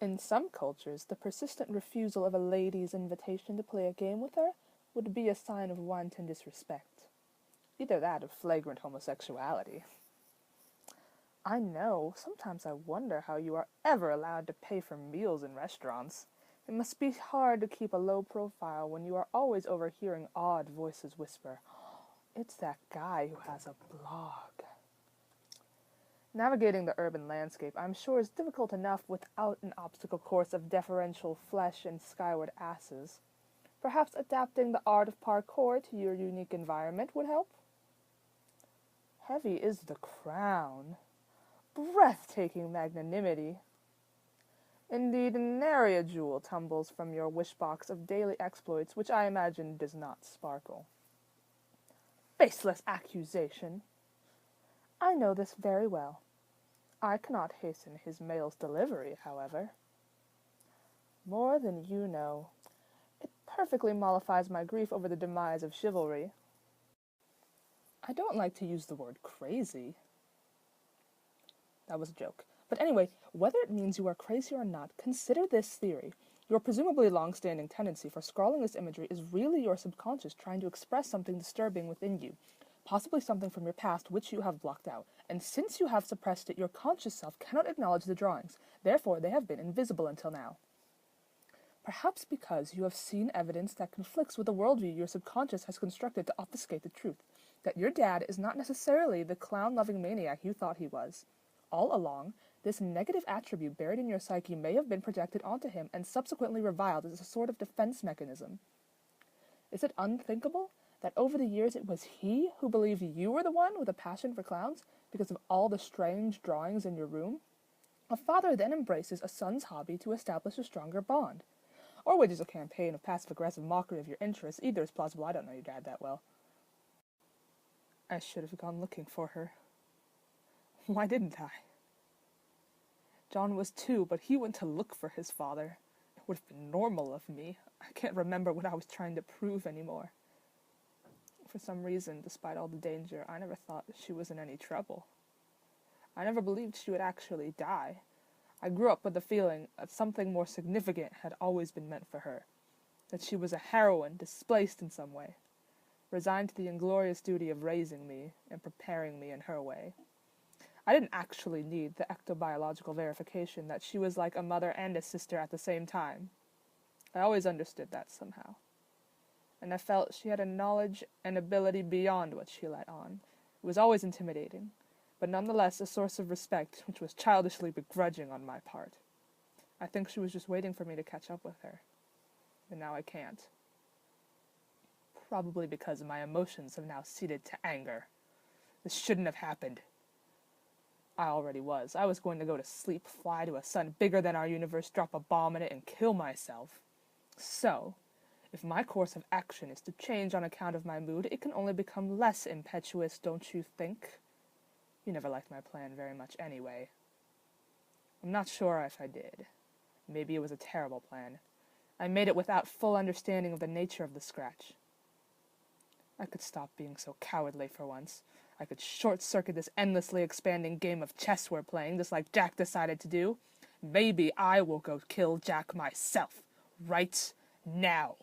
In some cultures, the persistent refusal of a lady's invitation to play a game with her would be a sign of wanton disrespect. Either that or flagrant homosexuality. I know, sometimes I wonder how you are ever allowed to pay for meals in restaurants. It must be hard to keep a low profile when you are always overhearing odd voices whisper, "It's that guy who has a blog." Navigating the urban landscape, I'm sure, is difficult enough without an obstacle course of deferential flesh and skyward asses. Perhaps adapting the art of parkour to your unique environment would help? Heavy is the crown. Breathtaking magnanimity. Indeed, nary a jewel tumbles from your wishbox of daily exploits, which I imagine does not sparkle. Baseless accusation! I know this very well. I cannot hasten his mail's delivery, however. More than you know. It perfectly mollifies my grief over the demise of chivalry. I don't like to use the word crazy. That was a joke. But anyway, whether it means you are crazy or not, consider this theory. Your presumably long-standing tendency for scrawling this imagery is really your subconscious trying to express something disturbing within you, possibly something from your past which you have blocked out. And since you have suppressed it, your conscious self cannot acknowledge the drawings. Therefore, they have been invisible until now. Perhaps because you have seen evidence that conflicts with the worldview your subconscious has constructed to obfuscate the truth, that your dad is not necessarily the clown-loving maniac you thought he was. All along, this negative attribute buried in your psyche may have been projected onto him and subsequently reviled as a sort of defense mechanism. Is it unthinkable that over the years it was he who believed you were the one with a passion for clowns because of all the strange drawings in your room? A father then embraces a son's hobby to establish a stronger bond. Or wages a campaign of passive-aggressive mockery of your interests. Either is plausible. I don't know your dad that well. I should have gone looking for her. Why didn't I? John was 2, but he went to look for his father. It would have been normal of me. I can't remember what I was trying to prove anymore. For some reason, despite all the danger, I never thought she was in any trouble. I never believed she would actually die. I grew up with the feeling that something more significant had always been meant for her, that she was a heroine displaced in some way, resigned to the inglorious duty of raising me and preparing me in her way. I didn't actually need the ectobiological verification that she was like a mother and a sister at the same time. I always understood that somehow. And I felt she had a knowledge and ability beyond what she let on. It was always intimidating, but nonetheless a source of respect which was childishly begrudging on my part. I think she was just waiting for me to catch up with her. And now I can't. Probably because my emotions have now ceded to anger. This shouldn't have happened. I already was. I was going to go to sleep, fly to a sun bigger than our universe, drop a bomb in it, and kill myself. So, if my course of action is to change on account of my mood, it can only become less impetuous, don't you think? You never liked my plan very much anyway. I'm not sure if I did. Maybe it was a terrible plan. I made it without full understanding of the nature of the scratch. I could stop being so cowardly for once. I could short-circuit this endlessly expanding game of chess we're playing, just like Jack decided to do. Maybe I will go kill Jack myself, right now.